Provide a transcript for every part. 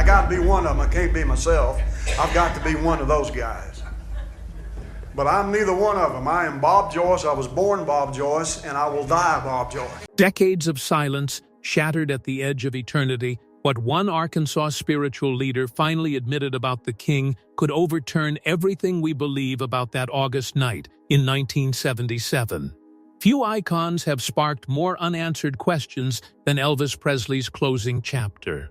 got to be one of them. I can't be myself. I've got to be one of those guys. But I'm neither one of them. I am Bob Joyce. I was born Bob Joyce, and I will die Bob Joyce. Decades of silence shattered at the edge of eternity. What one Arkansas spiritual leader finally admitted about the king could overturn everything we believe about that August night in 1977. Few icons have sparked more unanswered questions than Elvis Presley's closing chapter.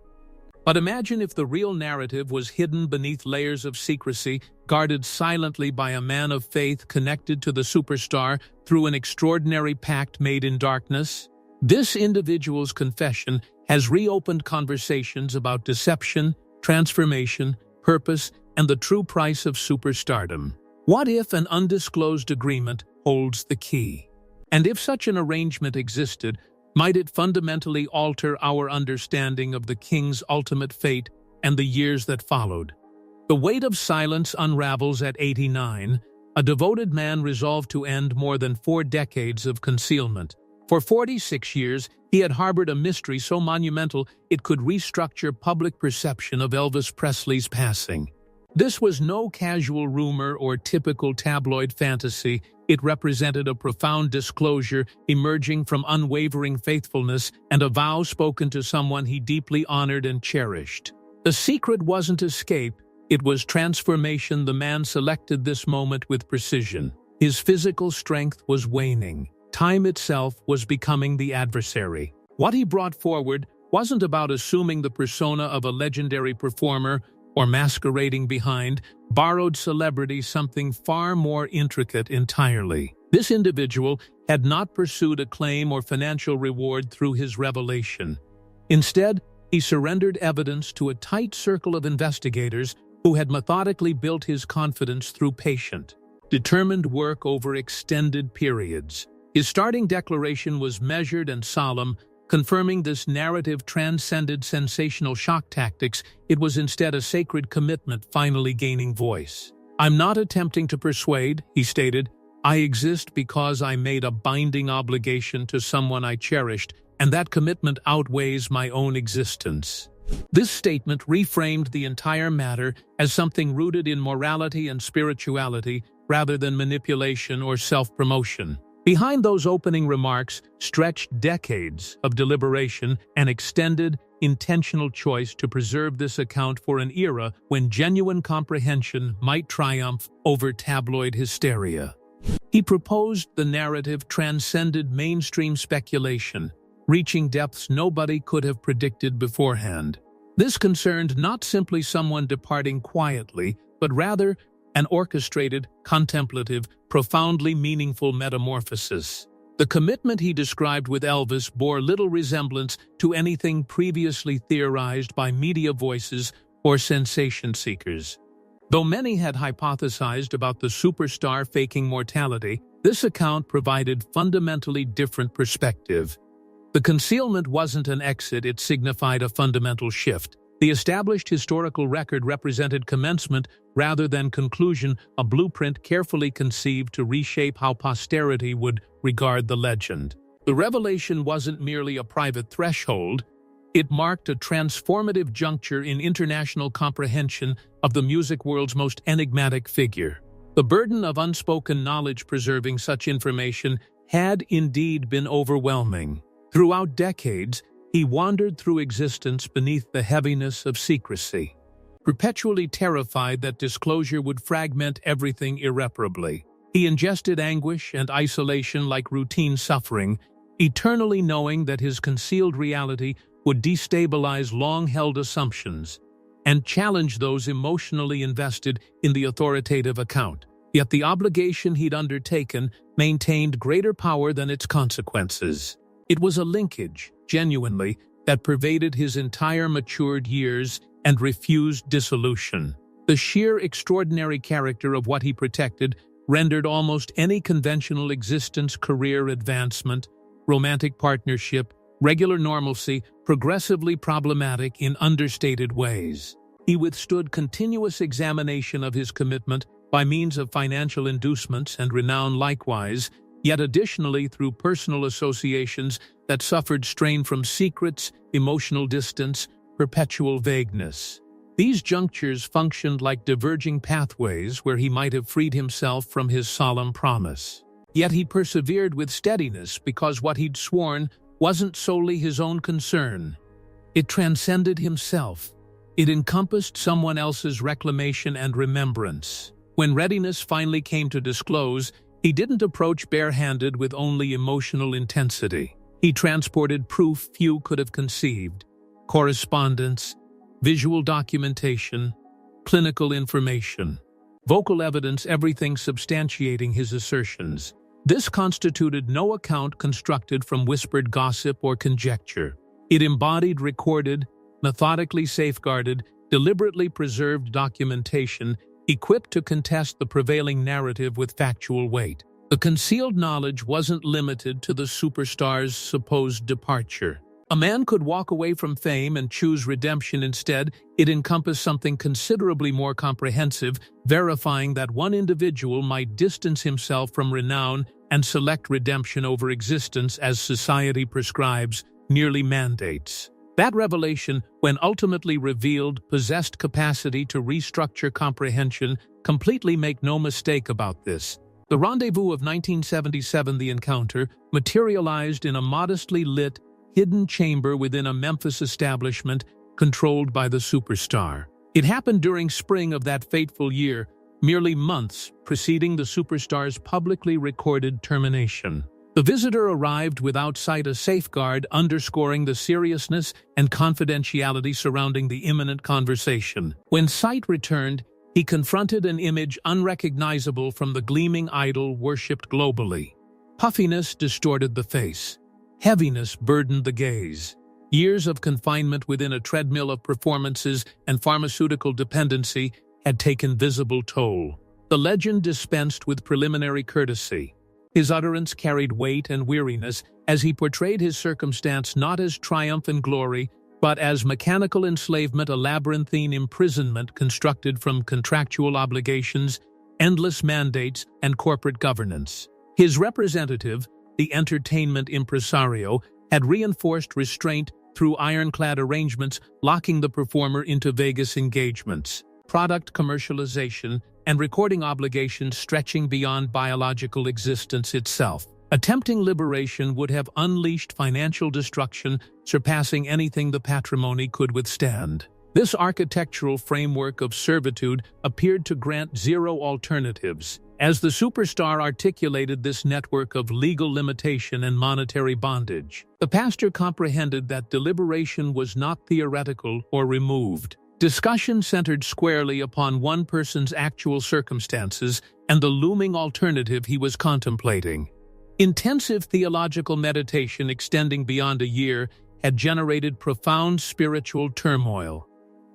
But imagine if the real narrative was hidden beneath layers of secrecy, guarded silently by a man of faith connected to the superstar through an extraordinary pact made in darkness. This individual's confession has reopened conversations about deception, transformation, purpose, and the true price of superstardom. What if an undisclosed agreement holds the key? And if such an arrangement existed, might it fundamentally alter our understanding of the king's ultimate fate and the years that followed? The weight of silence unravels at 89, a devoted man resolved to end more than 4 decades of concealment. For 46 years, he had harbored a mystery so monumental it could restructure public perception of Elvis Presley's passing. This was no casual rumor or typical tabloid fantasy. It represented a profound disclosure emerging from unwavering faithfulness and a vow spoken to someone he deeply honored and cherished. The secret wasn't escape, it was transformation. The man selected this moment with precision. His physical strength was waning. Time itself was becoming the adversary. What he brought forward wasn't about assuming the persona of a legendary performer or masquerading behind borrowed celebrity, something far more intricate entirely. This individual had not pursued acclaim or financial reward through his revelation. Instead, he surrendered evidence to a tight circle of investigators who had methodically built his confidence through patient, determined work over extended periods. His starting declaration was measured and solemn, confirming this narrative transcended sensational shock tactics. It was instead a sacred commitment finally gaining voice. "I'm not attempting to persuade," he stated. "I exist because I made a binding obligation to someone I cherished, and that commitment outweighs my own existence." This statement reframed the entire matter as something rooted in morality and spirituality rather than manipulation or self-promotion. Behind those opening remarks stretched decades of deliberation and extended, intentional choice to preserve this account for an era when genuine comprehension might triumph over tabloid hysteria. He proposed the narrative transcended mainstream speculation, reaching depths nobody could have predicted beforehand. This concerned not simply someone departing quietly, but rather an orchestrated, contemplative, profoundly meaningful metamorphosis. The commitment he described with Elvis bore little resemblance to anything previously theorized by media voices or sensation seekers. Though many had hypothesized about the superstar faking mortality, this account provided fundamentally different perspective. The concealment wasn't an exit, it signified a fundamental shift. The established historical record represented commencement rather than conclusion, a blueprint carefully conceived to reshape how posterity would regard the legend. The revelation wasn't merely a private threshold, it marked a transformative juncture in international comprehension of the music world's most enigmatic figure. The burden of unspoken knowledge preserving such information had indeed been overwhelming. Throughout decades, he wandered through existence beneath the heaviness of secrecy, perpetually terrified that disclosure would fragment everything irreparably. He ingested anguish and isolation like routine suffering, eternally knowing that his concealed reality would destabilize long-held assumptions and challenge those emotionally invested in the authoritative account. Yet the obligation he'd undertaken maintained greater power than its consequences. It was a linkage, genuinely, that pervaded his entire matured years and refused dissolution. The sheer extraordinary character of what he protected rendered almost any conventional existence, career advancement, romantic partnership, regular normalcy, progressively problematic in understated ways. He withstood continuous examination of his commitment by means of financial inducements and renown likewise, yet additionally through personal associations that suffered strain from secrets, emotional distance, perpetual vagueness. These junctures functioned like diverging pathways where he might have freed himself from his solemn promise. Yet he persevered with steadiness because what he'd sworn wasn't solely his own concern. It transcended himself. It encompassed someone else's reclamation and remembrance. When readiness finally came to disclose, he didn't approach barehanded with only emotional intensity. He transported proof few could have conceived: correspondence, visual documentation, clinical information, vocal evidence, everything substantiating his assertions. This constituted no account constructed from whispered gossip or conjecture. It embodied recorded, methodically safeguarded, deliberately preserved documentation equipped to contest the prevailing narrative with factual weight. The concealed knowledge wasn't limited to the superstar's supposed departure. A man could walk away from fame and choose redemption instead. It encompassed something considerably more comprehensive, verifying that one individual might distance himself from renown and select redemption over existence as society prescribes, nearly mandates. That revelation, when ultimately revealed, possessed capacity to restructure comprehension, completely. Make no mistake about this. The rendezvous of 1977, the encounter, materialized in a modestly lit, hidden chamber within a Memphis establishment controlled by the superstar. It happened during spring of that fateful year, merely months preceding the superstar's publicly recorded termination. The visitor arrived without sight a safeguard, underscoring the seriousness and confidentiality surrounding the imminent conversation. When sight returned, he confronted an image unrecognizable from the gleaming idol worshipped globally. Puffiness distorted the face. Heaviness burdened the gaze. Years of confinement within a treadmill of performances and pharmaceutical dependency had taken visible toll. The legend dispensed with preliminary courtesy. His utterance carried weight and weariness as he portrayed his circumstance not as triumph and glory, but as mechanical enslavement, a labyrinthine imprisonment constructed from contractual obligations, endless mandates, and corporate governance. His representative, the entertainment impresario, had reinforced restraint through ironclad arrangements, locking the performer into Vegas engagements, product commercialization, and recording obligations stretching beyond biological existence itself. Attempting liberation would have unleashed financial destruction, surpassing anything the patrimony could withstand. This architectural framework of servitude appeared to grant zero alternatives. As the superstar articulated this network of legal limitation and monetary bondage, the pastor comprehended that deliberation was not theoretical or removed. Discussion centered squarely upon one person's actual circumstances and the looming alternative he was contemplating. Intensive theological meditation extending beyond a year had generated profound spiritual turmoil.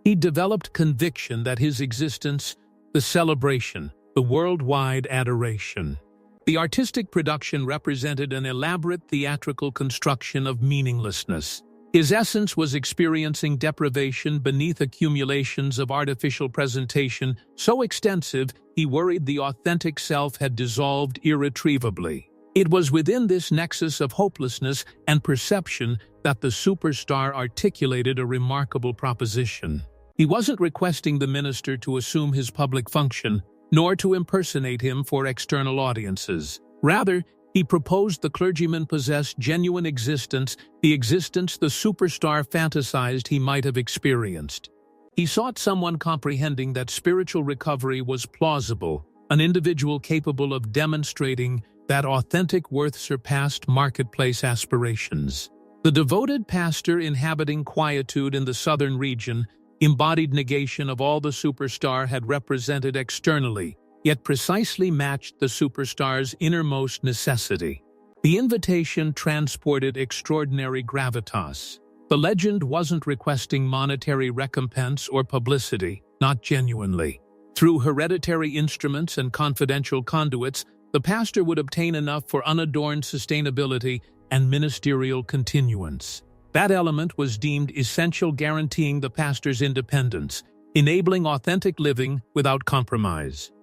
He developed conviction that his existence, the celebration, the worldwide adoration. The artistic production represented an elaborate theatrical construction of meaninglessness. His essence was experiencing deprivation beneath accumulations of artificial presentation so extensive he worried the authentic self had dissolved irretrievably. It was within this nexus of hopelessness and perception that the superstar articulated a remarkable proposition. He wasn't requesting the minister to assume his public function, nor to impersonate him for external audiences. Rather, he proposed the clergyman possess genuine existence, the existence the superstar fantasized he might have experienced. He sought someone comprehending that spiritual recovery was plausible, an individual capable of demonstrating that authentic worth surpassed marketplace aspirations. The devoted pastor inhabiting quietude in the southern region embodied negation of all the superstar had represented externally, yet precisely matched the superstar's innermost necessity. The invitation transported extraordinary gravitas. The legend wasn't requesting monetary recompense or publicity, not genuinely. Through hereditary instruments and confidential conduits, the pastor would obtain enough for unadorned sustainability and ministerial continuance. That element was deemed essential, guaranteeing the pastor's independence, enabling authentic living without compromise.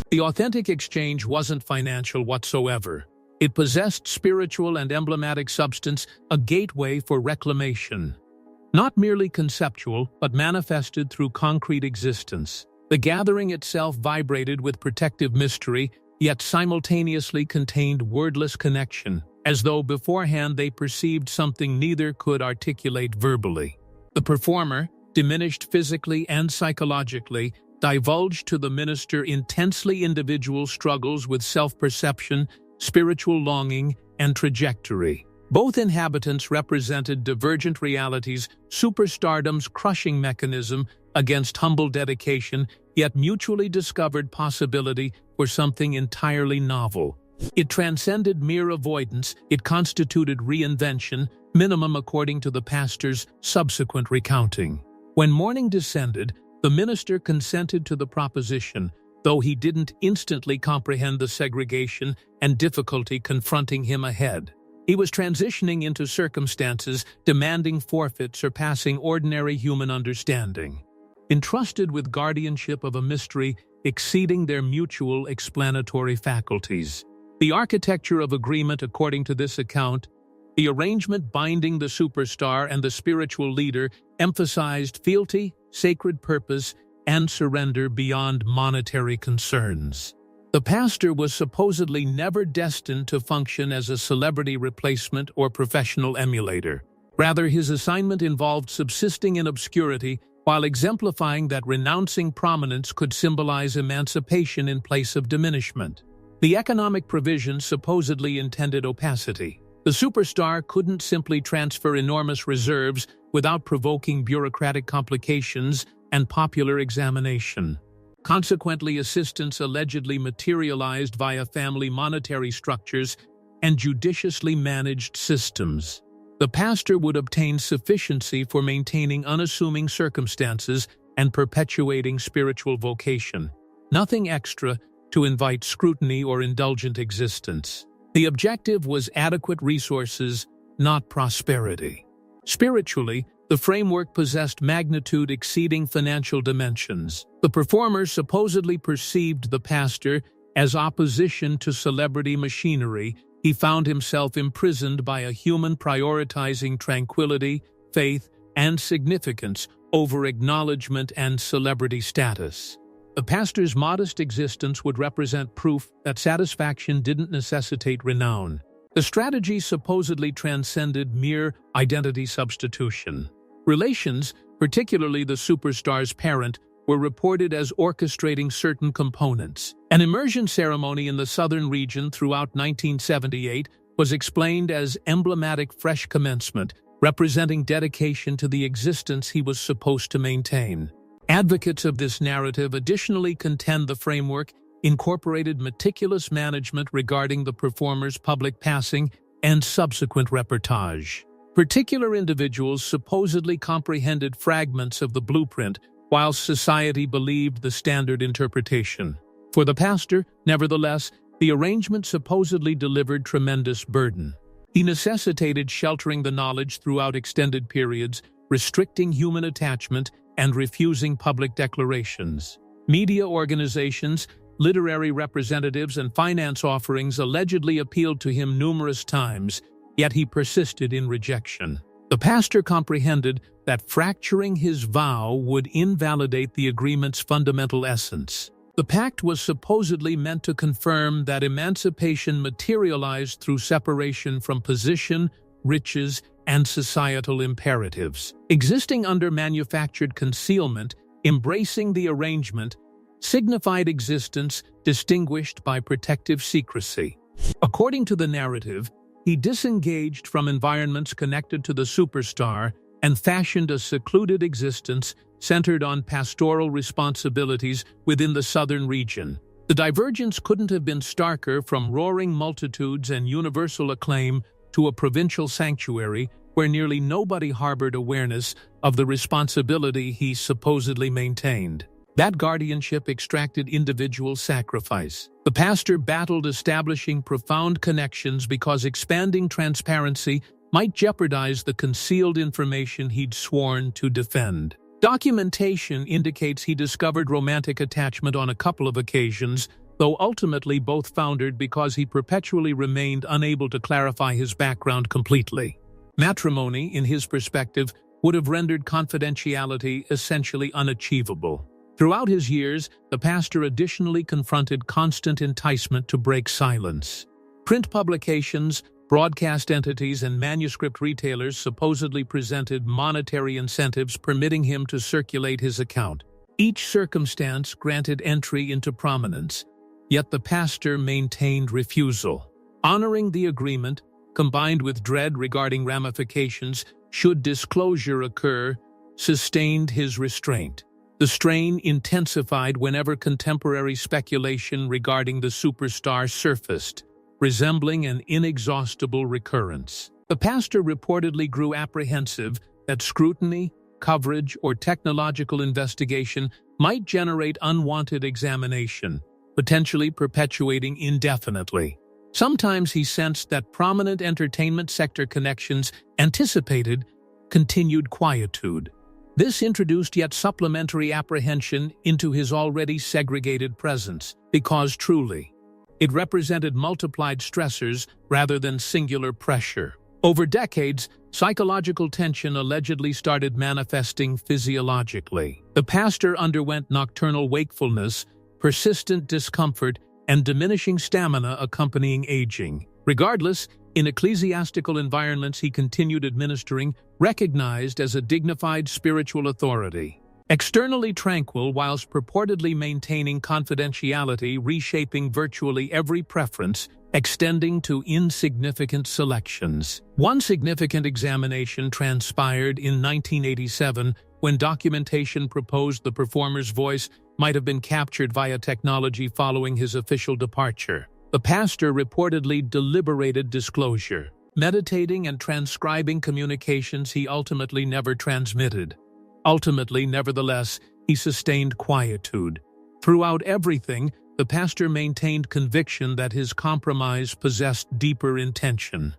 The authentic exchange wasn't financial whatsoever. It possessed spiritual and emblematic substance, a gateway for reclamation. not merely conceptual, but manifested through concrete existence. The gathering itself vibrated with protective mystery, yet simultaneously contained wordless connection, as though beforehand they perceived something neither could articulate verbally. The performer, diminished physically and psychologically, divulged to the minister intensely individual struggles with self-perception, spiritual longing, and trajectory. Both inhabitants represented divergent realities, superstardom's crushing mechanism against humble dedication, yet mutually discovered possibility for something entirely novel. It transcended mere avoidance, it constituted reinvention, minimum according to the pastor's subsequent recounting. When morning descended, the minister consented to the proposition, though he didn't instantly comprehend the segregation and difficulty confronting him ahead. He was transitioning into circumstances demanding forfeit surpassing ordinary human understanding. Entrusted with guardianship of a mystery exceeding their mutual explanatory faculties. The architecture of agreement according to this account, the arrangement binding the superstar and the spiritual leader emphasized fealty, sacred purpose, and surrender beyond monetary concerns. The pastor was supposedly never destined to function as a celebrity replacement or professional emulator. Rather, his assignment involved subsisting in obscurity while exemplifying that renouncing prominence could symbolize emancipation in place of diminishment. The economic provisions supposedly intended opacity. The superstar couldn't simply transfer enormous reserves without provoking bureaucratic complications and popular examination. Consequently, assistance allegedly materialized via family monetary structures and judiciously managed systems. The pastor would obtain sufficiency for maintaining unassuming circumstances and perpetuating spiritual vocation. Nothing extra to invite scrutiny or indulgent existence. The objective was adequate resources, not prosperity. Spiritually, the framework possessed magnitude exceeding financial dimensions. The performer supposedly perceived the pastor as opposition to celebrity machinery. He found himself imprisoned by a human prioritizing tranquility, faith, and significance over acknowledgement and celebrity status. The pastor's modest existence would represent proof that satisfaction didn't necessitate renown. The strategy supposedly transcended mere identity substitution. Relations, particularly the superstar's parent, were reported as orchestrating certain components. An immersion ceremony in the southern region throughout 1978 was explained as emblematic fresh commencement, representing dedication to the existence he was supposed to maintain. Advocates of this narrative additionally contend the framework incorporated meticulous management regarding the performer's public passing and subsequent reportage. Particular individuals supposedly comprehended fragments of the blueprint, while society believed the standard interpretation. For the pastor, nevertheless, the arrangement supposedly delivered tremendous burden. He necessitated sheltering the knowledge throughout extended periods, restricting human attachment, and refusing public declarations. Media organizations, literary representatives, and finance offerings allegedly appealed to him numerous times, yet he persisted in rejection. The pastor comprehended that fracturing his vow would invalidate the agreement's fundamental essence. The pact was supposedly meant to confirm that emancipation materialized through separation from position, riches, and societal imperatives. Existing under manufactured concealment, embracing the arrangement, signified existence distinguished by protective secrecy. According to the narrative, he disengaged from environments connected to the superstar and fashioned a secluded existence centered on pastoral responsibilities within the southern region. The divergence couldn't have been starker, from roaring multitudes and universal acclaim to a provincial sanctuary where nearly nobody harbored awareness of the responsibility he supposedly maintained. That guardianship extracted individual sacrifice. The pastor battled establishing profound connections because expanding transparency might jeopardize the concealed information he'd sworn to defend. Documentation indicates he discovered romantic attachment on a couple of occasions, though ultimately both foundered because he perpetually remained unable to clarify his background completely. Matrimony, in his perspective, would have rendered confidentiality essentially unachievable. Throughout his years, the pastor additionally confronted constant enticement to break silence. Print publications, broadcast entities, and manuscript retailers supposedly presented monetary incentives permitting him to circulate his account. Each circumstance granted entry into prominence, yet the pastor maintained refusal. Honoring the agreement, combined with dread regarding ramifications should disclosure occur, sustained his restraint. The strain intensified whenever contemporary speculation regarding the superstar surfaced, resembling an inexhaustible recurrence. The pastor reportedly grew apprehensive that scrutiny, coverage, or technological investigation might generate unwanted examination, potentially perpetuating indefinitely. Sometimes he sensed that prominent entertainment sector connections anticipated continued quietude. This introduced yet supplementary apprehension into his already segregated presence, because truly, it represented multiplied stressors rather than singular pressure. Over decades, psychological tension allegedly started manifesting physiologically. The pastor underwent nocturnal wakefulness, persistent discomfort, and diminishing stamina accompanying aging. Regardless, in ecclesiastical environments he continued administering, recognized as a dignified spiritual authority. Externally tranquil whilst purportedly maintaining confidentiality, reshaping virtually every preference, extending to insignificant selections. One significant examination transpired in 1987 when documentation proposed the performer's voice might have been captured via technology following his official departure. The pastor reportedly deliberated disclosure, meditating and transcribing communications he ultimately never transmitted. Ultimately, nevertheless, he sustained quietude. Throughout everything, the pastor maintained conviction that his compromise possessed deeper intention.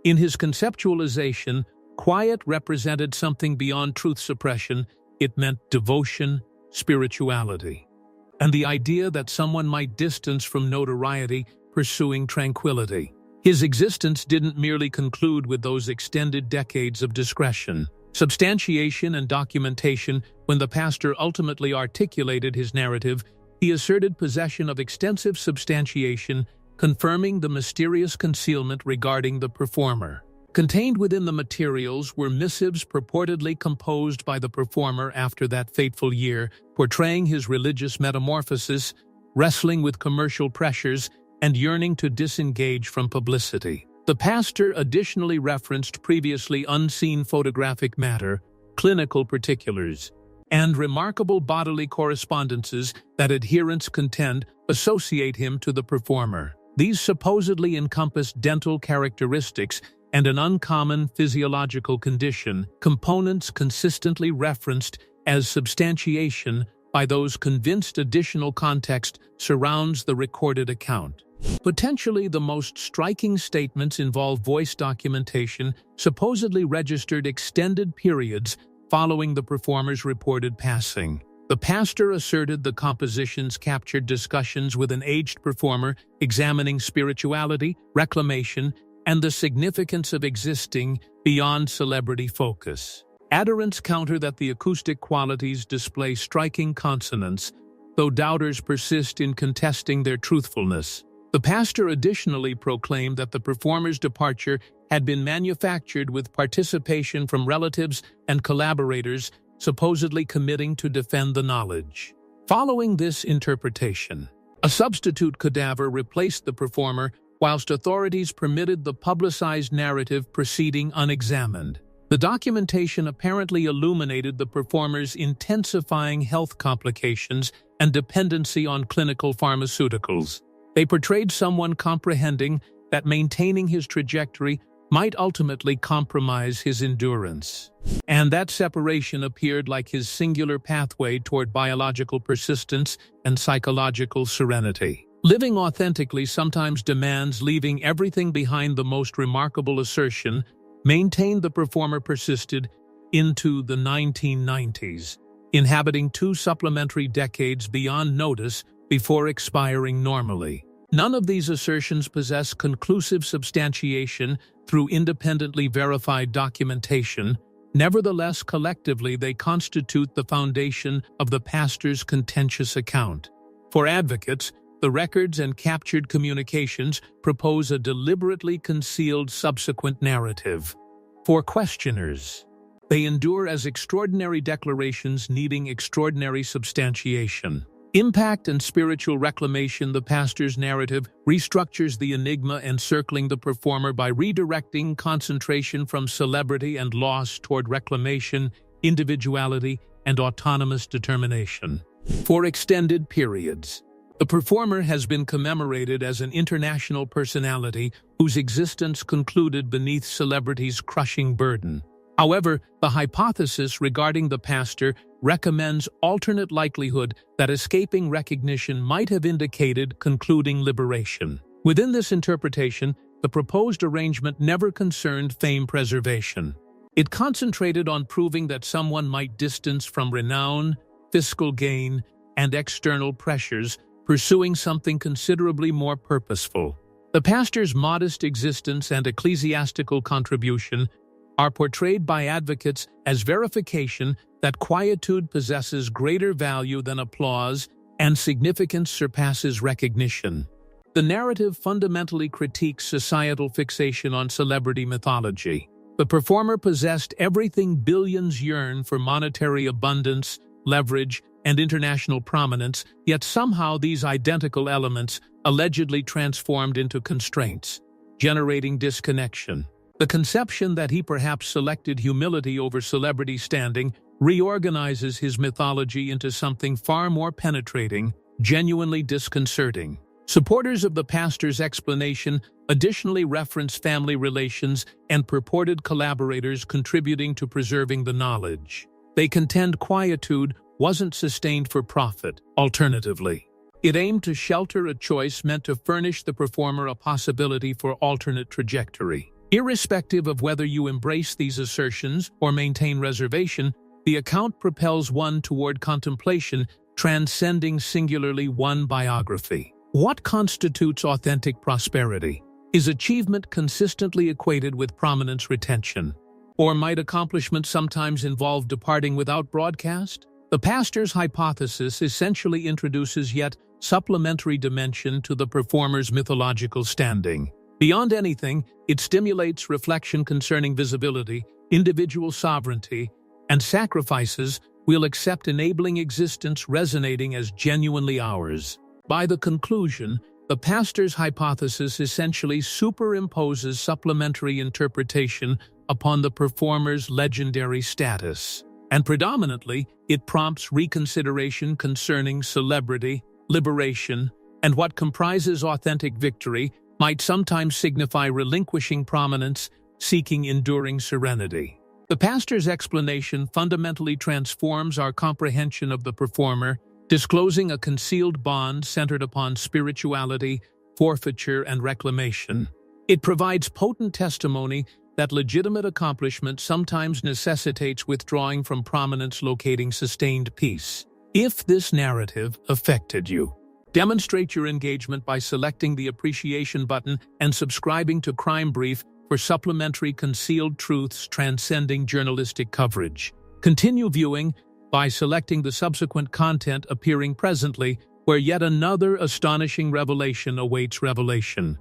In his conceptualization, quiet represented something beyond truth suppression. It meant devotion, spirituality, and the idea that someone might distance from notoriety, pursuing tranquility. His existence didn't merely conclude with those extended decades of discretion. Substantiation and documentation. When the pastor ultimately articulated his narrative, he asserted possession of extensive substantiation, confirming the mysterious concealment regarding the performer. Contained within the materials were missives purportedly composed by the performer after that fateful year, portraying his religious metamorphosis, wrestling with commercial pressures, and yearning to disengage from publicity. The pastor additionally referenced previously unseen photographic matter, clinical particulars, and remarkable bodily correspondences that adherents contend associate him to the performer. These supposedly encompass dental characteristics and an uncommon physiological condition, components consistently referenced as substantiation by those convinced additional context surrounds the recorded account. Potentially the most striking statements involve voice documentation supposedly registered extended periods following the performer's reported passing. The pastor asserted the compositions captured discussions with an aged performer examining spirituality, reclamation, and the significance of existing beyond celebrity focus. Adherents counter that the acoustic qualities display striking consonance, though doubters persist in contesting their truthfulness. The pastor additionally proclaimed that the performer's departure had been manufactured with participation from relatives and collaborators, supposedly committing to defend the knowledge. Following this interpretation, a substitute cadaver replaced the performer, whilst authorities permitted the publicized narrative proceeding unexamined. The documentation apparently illuminated the performer's intensifying health complications and dependency on clinical pharmaceuticals. They portrayed someone comprehending that maintaining his trajectory might ultimately compromise his endurance. And that separation appeared like his singular pathway toward biological persistence and psychological serenity. Living authentically sometimes demands leaving everything behind. The most remarkable assertion, maintained the performer persisted into the 1990s, inhabiting 2 supplementary decades beyond notice before expiring normally. None of these assertions possess conclusive substantiation through independently verified documentation. Nevertheless, collectively, they constitute the foundation of the pastor's contentious account. For advocates, the records and captured communications propose a deliberately concealed subsequent narrative. For questioners, they endure as extraordinary declarations needing extraordinary substantiation. Impact and spiritual reclamation. The pastor's narrative restructures the enigma encircling the performer by redirecting concentration from celebrity and loss toward reclamation, individuality, and autonomous determination. For extended periods, the performer has been commemorated as an international personality whose existence concluded beneath celebrity's crushing burden. However, the hypothesis regarding the pastor recommends alternate likelihood that escaping recognition might have indicated concluding liberation. Within this interpretation, the proposed arrangement never concerned fame preservation. It concentrated on proving that someone might distance from renown, fiscal gain, and external pressures, pursuing something considerably more purposeful. The pastor's modest existence and ecclesiastical contribution are portrayed by advocates as verification that quietude possesses greater value than applause and significance surpasses recognition. The narrative fundamentally critiques societal fixation on celebrity mythology. The performer possessed everything billions yearn for: monetary abundance, leverage, and international prominence, yet somehow these identical elements allegedly transformed into constraints, generating disconnection. The conception that he perhaps selected humility over celebrity standing reorganizes his mythology into something far more penetrating, genuinely disconcerting. Supporters of the pastor's explanation additionally reference family relations and purported collaborators contributing to preserving the knowledge. They contend quietude wasn't sustained for profit. Alternatively, it aimed to shelter a choice meant to furnish the performer a possibility for alternate trajectory. Irrespective of whether you embrace these assertions or maintain reservation, the account propels one toward contemplation, transcending singularly one biography. What constitutes authentic prosperity? Is achievement consistently equated with prominence retention? Or might accomplishment sometimes involve departing without broadcast? The pastor's hypothesis essentially introduces yet supplementary dimension to the performer's mythological standing. Beyond anything, it stimulates reflection concerning visibility, individual sovereignty, and sacrifices we'll accept, enabling existence resonating as genuinely ours. By the conclusion, the pastor's hypothesis essentially superimposes supplementary interpretation upon the performer's legendary status. And predominantly, it prompts reconsideration concerning celebrity, liberation, and what comprises authentic victory might sometimes signify relinquishing prominence, seeking enduring serenity. The pastor's explanation fundamentally transforms our comprehension of the performer, disclosing a concealed bond centered upon spirituality, forfeiture, and reclamation. It provides potent testimony that legitimate accomplishment sometimes necessitates withdrawing from prominence, locating sustained peace. If this narrative affected you, demonstrate your engagement by selecting the appreciation button and subscribing to Crime Brief for supplementary concealed truths transcending journalistic coverage. Continue viewing by selecting the subsequent content appearing presently, where yet another astonishing revelation awaits revelation.